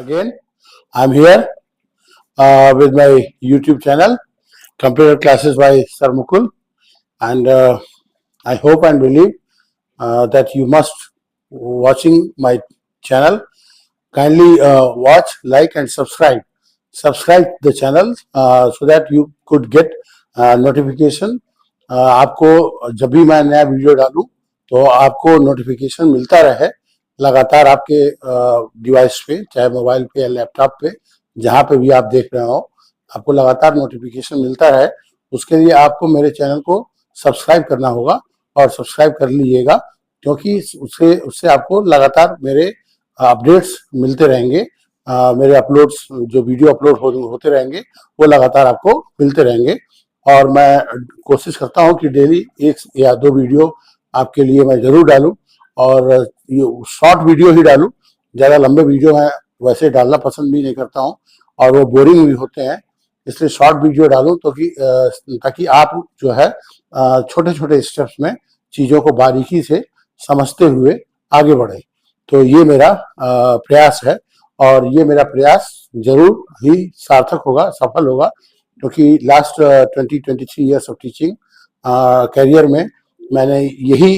again. I'm here with my YouTube channel, Computer Classes by Sir Mukul, and I hope and believe that you must watching my channel. Kindly watch, like, and subscribe. Subscribe the channel so that you could get notification. आपको जब भी मैं नया video डालूं तो आपको notification मिलता रहे लगातार आपके डिवाइस पे, चाहे मोबाइल पे या लैपटॉप पे, जहाँ पे भी आप देख रहे हो, आपको लगातार नोटिफिकेशन मिलता रहे। उसके लिए आपको मेरे चैनल को सब्सक्राइब करना होगा और सब्सक्राइब कर लीजिएगा, क्योंकि उससे उससे आपको लगातार मेरे अपडेट्स मिलते रहेंगे। मेरे अपलोड्स, जो वीडियो अपलोड होते रहेंगे, वो लगातार आपको मिलते रहेंगे। और मैं कोशिश करता हूँ कि डेली 1 या 2 वीडियो आपके लिए मैं जरूर डालूं, और ये शॉर्ट वीडियो ही डालूं। ज़्यादा लंबे वीडियो मैं वैसे डालना पसंद भी नहीं करता हूं और वो बोरिंग भी होते हैं, इसलिए शॉर्ट वीडियो डालूं तो कि ताकि आप जो है छोटे छोटे स्टेप्स में चीज़ों को बारीकी से समझते हुए आगे बढ़े। तो ये मेरा प्रयास है और ये मेरा प्रयास जरूर ही सार्थक होगा, सफल होगा, क्योंकि last 23 years of teaching career में मैंने यही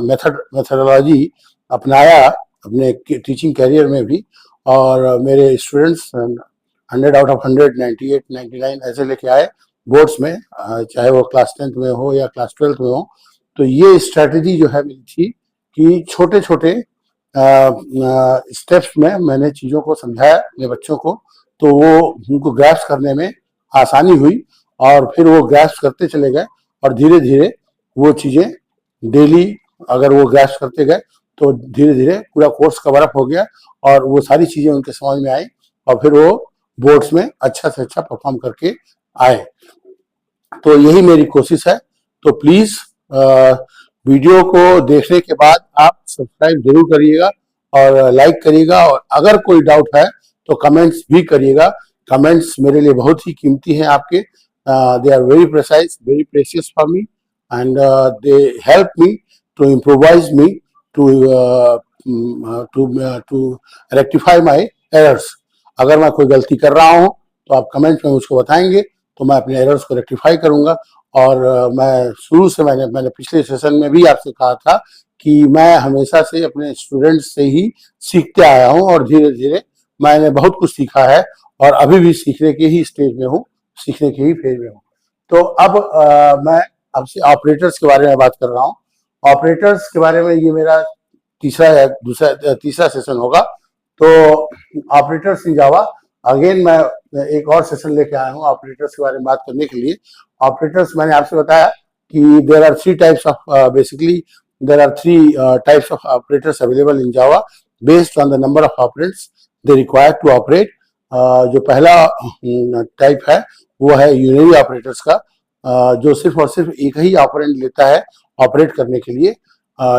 मेथडोलॉजी अपनाया अपने टीचिंग करियर में भी, और मेरे स्टूडेंट्स 100 आउट ऑफ 100, 98, 99 ऐसे लेके आए बोर्ड्स में, चाहे वो क्लास 10th में हो या क्लास 12th में हो। तो ये स्ट्रेटजी जो है मेरी थी कि छोटे छोटे स्टेप्स में मैंने चीज़ों को समझाया अपने बच्चों को, तो वो उनको ग्रैस्प करने में आसानी हुई और फिर वो ग्रैस्प करते चले गए, और धीरे धीरे वो चीज़ें डेली अगर वो ग्रैस्प करते गए तो धीरे धीरे पूरा कोर्स कवर अप हो गया और वो सारी चीज़ें उनके समझ में आई, और फिर वो बोर्ड्स में अच्छा से अच्छा परफॉर्म करके आए। तो यही मेरी कोशिश है। तो प्लीज़ वीडियो को देखने के बाद आप सब्सक्राइब जरूर करिएगा और लाइक करिएगा, और अगर कोई डाउट है तो कमेंट्स भी करिएगा। कमेंट्स मेरे लिए बहुत ही कीमती हैं आपके। They are very precise, very precious for me, and they help me to improvise me to rectify my errors. अगर मैं कोई गलती कर रहा हूँ तो आप कमेंट में मुझको बताएंगे तो मैं अपने एरर्स को रेक्टिफाई करूँगा। और मैं शुरू से मैंने पिछले सेशन में भी आपसे कहा था कि मैं हमेशा से अपने स्टूडेंट्स से ही सीखते आया हूँ, और धीरे धीरे मैंने बहुत कुछ सीखा है और अभी भी सीखने के ही स्टेज में हूँ, सीखने के ही फेज में हूँ। तो अब मैं आपसे ऑपरेटर्स के बारे में बात कर रहा हूँ। ऑपरेटर्स के बारे में ये मेरा तीसरा सेशन होगा। तो ऑपरेटर्स इन जावा, अगेन मैं एक और सेशन लेके आया हूँ ऑपरेटर्स के बारे में बात करने के लिए। ऑपरेटर्स मैंने आपसे बताया कि there are 3 types of basically there are 3 types of operators available in Java based on the number of operands they require to operate. जो पहला टाइप है वो है यूनरी ऑपरेटर्स का, जो सिर्फ और सिर्फ एक ही ऑपरेंड लेता है ऑपरेट करने के लिए।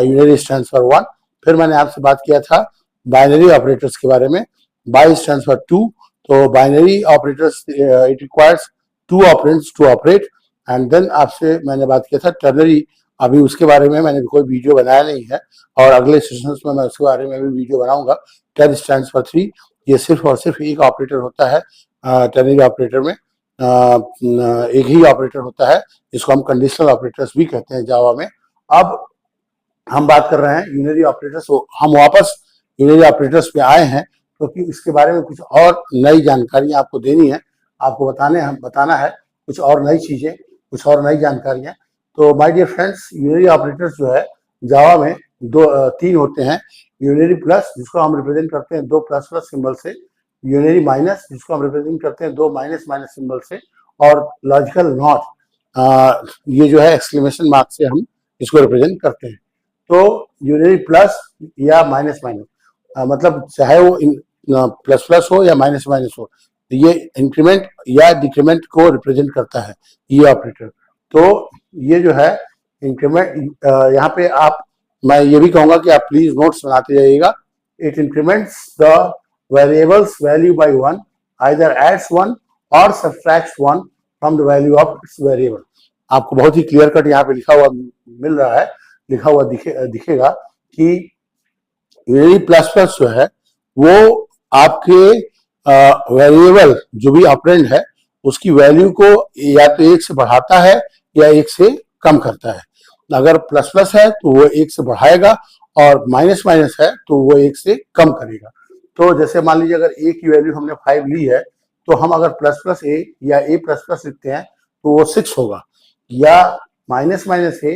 Unary stands for 1। फिर मैंने आपसे बात किया था बाइनरी ऑपरेटर्स के बारे में। Bi stands for 2। तो binary operators it requires 2 operands to operate. And then आपसे मैंने बात किया था टर्नरी। अभी उसके बारे में मैंने कोई वीडियो बनाया नहीं है, और अगले सेशंस में मैं उसके बारे में भी वीडियो बनाऊंगा। टर स्टैंड्स फॉर 3। ये सिर्फ और सिर्फ एक ऑपरेटर होता है टर्नरी ऑपरेटर में। एक ही ऑपरेटर होता है, जिसको हम कंडीशनल ऑपरेटर्स भी कहते हैं जावा में। अब हम बात कर रहे हैं यूनरी ऑपरेटर्स। हम वापस यूनरी ऑपरेटर्स पे आए हैं क्योंकि इसके बारे में कुछ और नई जानकारी आपको देनी है, आपको बताना है कुछ और नई चीजें, कुछ और नई जानकारियां। तो my dear friends, unary operators जो है जावा में 3 होते हैं। यूनरी प्लस, जिसको हम रिप्रेजेंट करते हैं 2 प्लस प्लस सिंबल से। यूनरी माइनस, जिसको हम रिप्रेजेंट करते हैं 2 माइनस माइनस सिंबल से। और लॉजिकल नॉट, ये जो है एक्सक्लेमेशन मार्क से हम इसको रिप्रेजेंट करते हैं। तो यूनरी प्लस या माइनस माइनस, मतलब चाहे वो प्लस प्लस हो या माइनस माइनस हो, तो ये इंक्रीमेंट या डिक्रीमेंट को रिप्रेजेंट करता है ये ऑपरेटर। तो ये जो है इंक्रीमेंट, यहाँ पे मैं ये भी कहूंगा कि आप प्लीज नोट्स बनाते जाइएगा। It increments the variable's value by 1, either adds 1 or subtracts 1 from the value of its variable. आपको बहुत ही क्लियर कट यहाँ पे लिखा हुआ मिल रहा है, लिखा हुआ दिखेगा कि यूनरी प्लस प्लस जो है वो आपके वेरिएबल जो भी ऑपरेंड है उसकी वैल्यू को या तो 1 से बढ़ाता है या 1 से कम करता है। अगर प्लस प्लस है तो वो 1 से बढ़ाएगा और माइनस माइनस है तो वो 1 से कम करेगा। तो जैसे मान लीजिए अगर a की वैल्यू हमने 5 ली है तो हम अगर प्लस प्लस a या a प्लस प्लस लिखते हैं तो वो 6 होगा, या माइनस माइनस a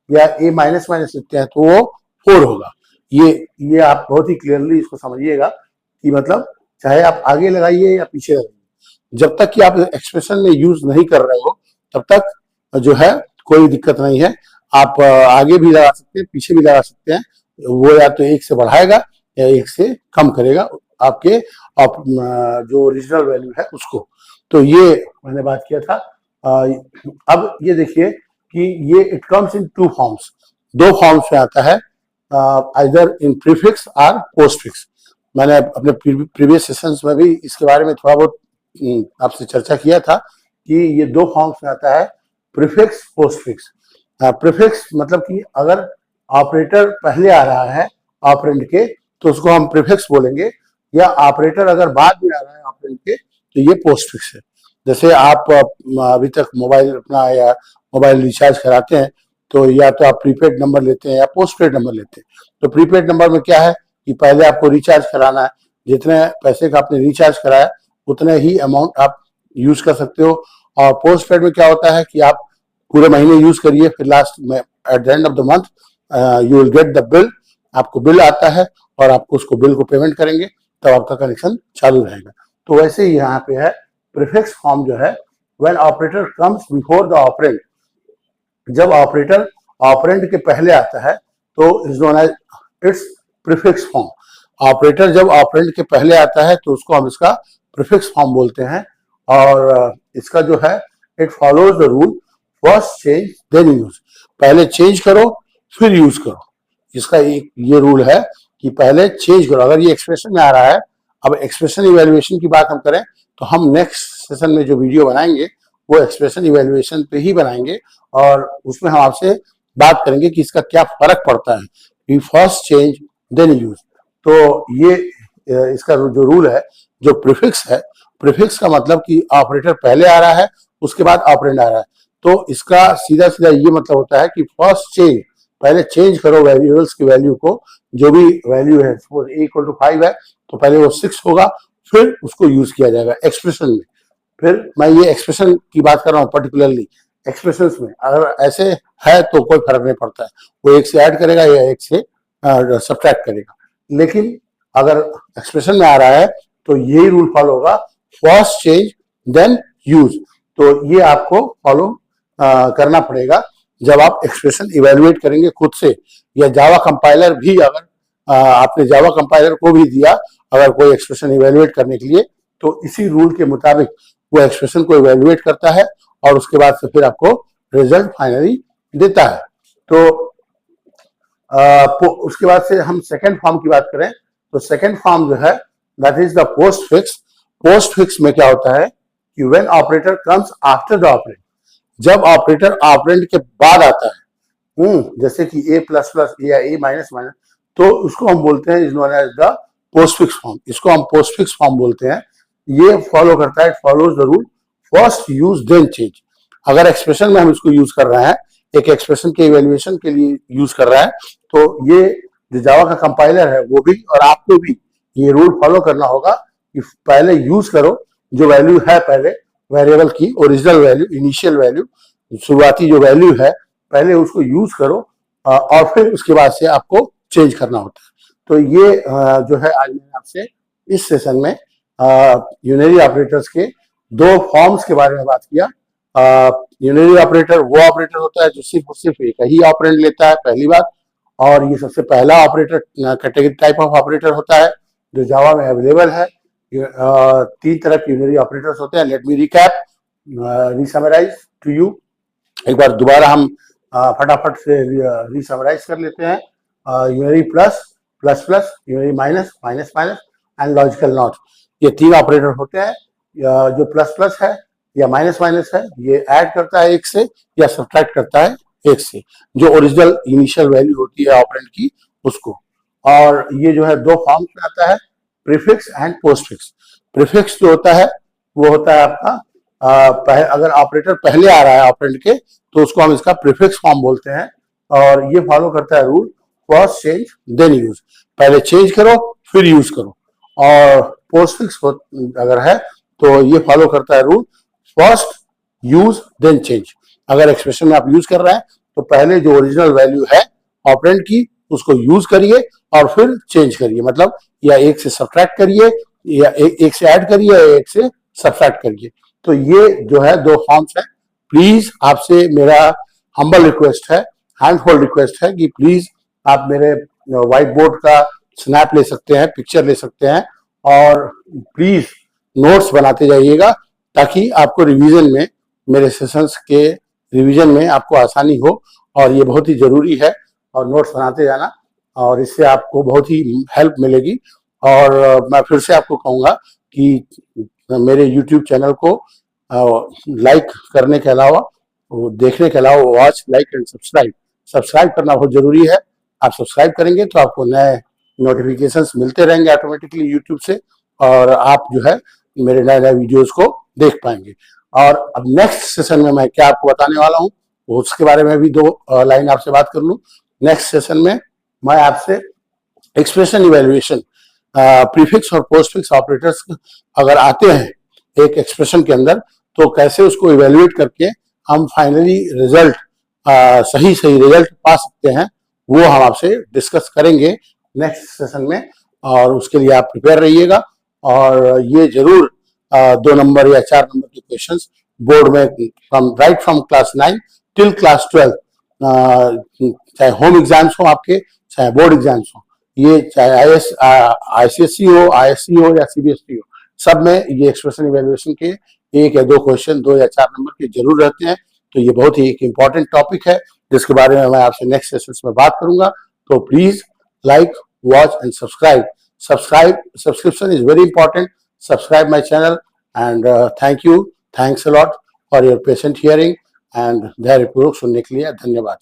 या a माइनस माइनस लिखते हैं तो वो 4 होगा। ये आप बहुत ही क्लियरली इसको समझिएगा कि मतलब चाहे आप आगे लगाइए या पीछे लगाइए, जब तक कि आप एक्सप्रेशन में यूज नहीं कर रहे हो तब तक जो है कोई दिक्कत नहीं है। आप आगे भी लगा सकते हैं, पीछे भी लगा सकते हैं, वो या तो 1 से बढ़ाएगा या 1 से कम करेगा आपके जो ओरिजिनल वैल्यू है उसको। तो ये मैंने बात किया था। अब ये देखिए कि ये it comes in 2 forms, 2 forms में आता है, आइदर इन प्रीफिक्स और पोस्टफिक्स। मैंने अपने प्रीवियस सेशंस में भी इसके बारे में थोड़ा बहुत आपसे चर्चा किया था कि ये 2 फॉर्म्स में आता है, प्रीफिक्स पोस्टफिक्स। प्रीफिक्स मतलब कि अगर ऑपरेटर पहले आ रहा है ऑपरेंड के तो उसको हम प्रीफिक्स बोलेंगे, या ऑपरेटर अगर बाद में आ रहा है ऑपरेंड के तो ये पोस्टफिक्स है। जैसे आप अभी तक मोबाइल अपना या मोबाइल रिचार्ज कराते हैं तो या तो आप प्रीपेड नंबर लेते हैं या पोस्टपेड नंबर लेते हैं। तो प्रीपेड नंबर में क्या है कि पहले आपको रिचार्ज कराना है, जितने पैसे का आपने रिचार्ज कराया उतने ही अमाउंट आप यूज कर सकते हो। और पोस्टपेड में क्या होता है कि आप पूरे महीने यूज करिए, फिर लास्ट में at the end of the month you will get the bill, आपको बिल आता है और आपको उसको बिल को पेमेंट करेंगे तब आपका कनेक्शन चालू रहेगा। तो वैसे ही यहाँ पे है प्रीफिक्स फॉर्म जो है, when operator comes before the operand, जब ऑपरेटर ऑपरेंड के पहले आता है तो is known as its prefix form. Operator जब ऑपरेंड के पहले आता है तो उसको हम इसका प्रीफिक्स फॉर्म बोलते हैं। और इसका जो है it follows the rule first change then use, पहले चेंज करो फिर यूज करो। इसका एक ये रूल है कि पहले चेंज करो। अगर ये एक्सप्रेशन में आ रहा है, अब एक्सप्रेशन इवेल्युएशन की बात हम करें तो हम नेक्स्ट सेशन में जो वीडियो बनाएंगे वो एक्सप्रेशन इवेल्युएशन पे ही बनाएंगे और उसमें हम आपसे बात करेंगे कि इसका क्या फर्क पड़ता है, we first change then use. तो ये इसका जो रूल है, जो प्रीफिक्स है, प्रीफिक्स का मतलब कि ऑपरेटर पहले आ रहा है उसके बाद ऑपरेंड आ रहा है, तो इसका सीधा सीधा ये मतलब होता है कि फर्स्ट चेंज, पहले चेंज करो वेरिएबल्स की वैल्यू को। जो भी वैल्यू है, सपोज a इक्वल टू 5 है तो पहले वो 6 होगा, फिर उसको यूज किया जाएगा एक्सप्रेशन में। फिर मैं ये एक्सप्रेशन की बात कर रहा हूँ पर्टिकुलरली, एक्सप्रेशंस में अगर ऐसे है तो कोई फर्क नहीं पड़ता है, वो 1 से ऐड करेगा या 1 से सब्ट्रैक्ट करेगा। लेकिन अगर एक्सप्रेशन में आ रहा है तो यही रूल फॉलो होगा, फर्स्ट चेंज देन यूज। तो ये आपको फॉलो करना पड़ेगा जब आप एक्सप्रेशन इवेल्युएट करेंगे खुद से, या जावा कंपाइलर भी अगर आपने जावा कंपाइलर को भी दिया अगर कोई एक्सप्रेशन इवेल्युएट करने के लिए तो इसी रूल के मुताबिक वो एक्सप्रेशन को इवेल्युएट करता है और उसके बाद से फिर आपको रिजल्ट फाइनली देता है। तो उसके बाद से हम सेकेंड फॉर्म की बात करें तो सेकेंड फॉर्म जो है that is the postfix. Postfix में क्या होता है कि when operator comes after the operand, जब ऑपरेटर ऑपरेंड के बाद आता है, जैसे कि a प्लस प्लस या a माइनस माइनस, तो उसको हम बोलते हैं is known as the postfix form. इसको हम पोस्टफिक्स फॉर्म बोलते हैं। ये फॉलो करता है, follows the rule first use then change. अगर एक्सप्रेशन में हम इसको यूज कर रहे हैं, एक एक्सप्रेशन के इवेल्युएशन के लिए यूज कर रहा है, तो ये जो जावा का कंपाइलर है वो भी और आपको भी ये रूल फॉलो करना होगा कि पहले यूज करो जो वैल्यू है, पहले वेरिएबल की ओरिजिनल वैल्यू, इनिशियल वैल्यू, शुरुआती जो वैल्यू है पहले उसको यूज करो और फिर उसके बाद से आपको चेंज करना होता है। तो ये जो है आज मैंने आपसे इस सेशन में यूनरी ऑपरेटर्स के 2 फॉर्म्स के बारे में बात किया। यूनरी ऑपरेटर वो ऑपरेटर होता है जो सिर्फ और सिर्फ एक ही ऑपरेंड लेता है, पहली बात, और ये सबसे पहला operator category type of operator होता है जो जावा में अवेलेबल है। 3 तरह के यूनरी ऑपरेटर्स होते हैं। Let me recap, resummarise to you. एक बार दोबारा हम फटाफट से रीसमराइज कर लेते हैं। Unary plus, plus plus, unary minus, minus minus and logical not, ये 3 ऑपरेटर होते हैं। जो प्लस प्लस है या माइनस माइनस है ये ऐड करता है 1 से या सब्ट्रैक्ट करता है 1 से, जो ओरिजिनल इनिशियल वैल्यू होती है ऑपरेंड की उसको। और ये जो है 2 फॉर्म्स में आता है, प्रीफिक्स एंड पोस्टफिक्स। प्रीफिक्स जो होता है वो होता है आपका अगर ऑपरेटर पहले आ रहा है ऑपरेंड के तो उसको हम इसका प्रीफिक्स फॉर्म बोलते हैं, और ये फॉलो करता है rule first change then use, पहले चेंज करो फिर यूज करो। और पोस्टफिक्स अगर है तो ये फॉलो करता है rule first use then change. अगर एक्सप्रेशन में आप यूज कर रहे हैं तो पहले जो ओरिजिनल वैल्यू है ऑपरेंड की उसको यूज करिए और फिर चेंज करिए, मतलब या एक से सब्ट्रैक्ट करिए या एक से ऐड करिए या एक से सब्ट्रैक्ट करिए। तो ये जो है दो फॉर्म्स है। प्लीज आपसे मेरा हम्बल रिक्वेस्ट है, हैंडफोल्ड रिक्वेस्ट है कि प्लीज आप मेरे व्हाइट बोर्ड का स्नैप ले सकते हैं, पिक्चर ले सकते हैं और प्लीज नोट्स बनाते जाइएगा ताकि आपको रिवीजन में, मेरे सेशंस के रिवीजन में आपको आसानी हो। और ये बहुत ही जरूरी है, और नोट्स बनाते जाना, और इससे आपको बहुत ही हेल्प मिलेगी। और मैं फिर से आपको कहूँगा कि मेरे YouTube चैनल को लाइक करने के अलावा, देखने के अलावा वॉच, लाइक एंड सब्सक्राइब करना बहुत जरूरी है। आप सब्सक्राइब करेंगे तो आपको नए नोटिफिकेशंस मिलते रहेंगे ऑटोमेटिकली यूट्यूब से, और आप जो है मेरे नए नए वीडियोस को देख पाएंगे। और अब नेक्स्ट सेशन में मैं क्या आपको बताने वाला हूँ उसके बारे में भी दो लाइन आपसे बात कर लूँ। नेक्स्ट सेशन में मैं आपसे एक्सप्रेशन इवेल्युएशन, प्रीफिक्स और पोस्टफिक्स ऑपरेटर्स अगर आते हैं एक एक्सप्रेशन के अंदर तो कैसे उसको इवेल्युएट करके हम फाइनली रिजल्ट, सही रिजल्ट पा सकते हैं, वो हम आपसे डिस्कस करेंगे नेक्स्ट सेशन में। और उसके लिए आप प्रिपेयर रहिएगा, और ये जरूर 2 नंबर या 4 नंबर के क्वेश्चंस बोर्ड में फ्रॉम क्लास 9 टिल क्लास 12, चाहे होम एग्जाम्स हो आपके, चाहे बोर्ड एग्जाम्स हो, ये चाहे ICSE हो, ISC हो या CBSE हो, सब में ये एक्सप्रेशन इवेल्युएशन के 1 या 2 क्वेश्चन 2 या 4 नंबर के जरूर रहते हैं। तो ये बहुत ही एक इम्पॉर्टेंट टॉपिक है जिसके बारे में मैं आपसे नेक्स्ट सेशंस में बात करूंगा। तो please like, watch and subscription is very important. Subscribe my channel and thanks a lot for your patient hearing and धैर्यपूर्वक सुनने के लिए धन्यवाद।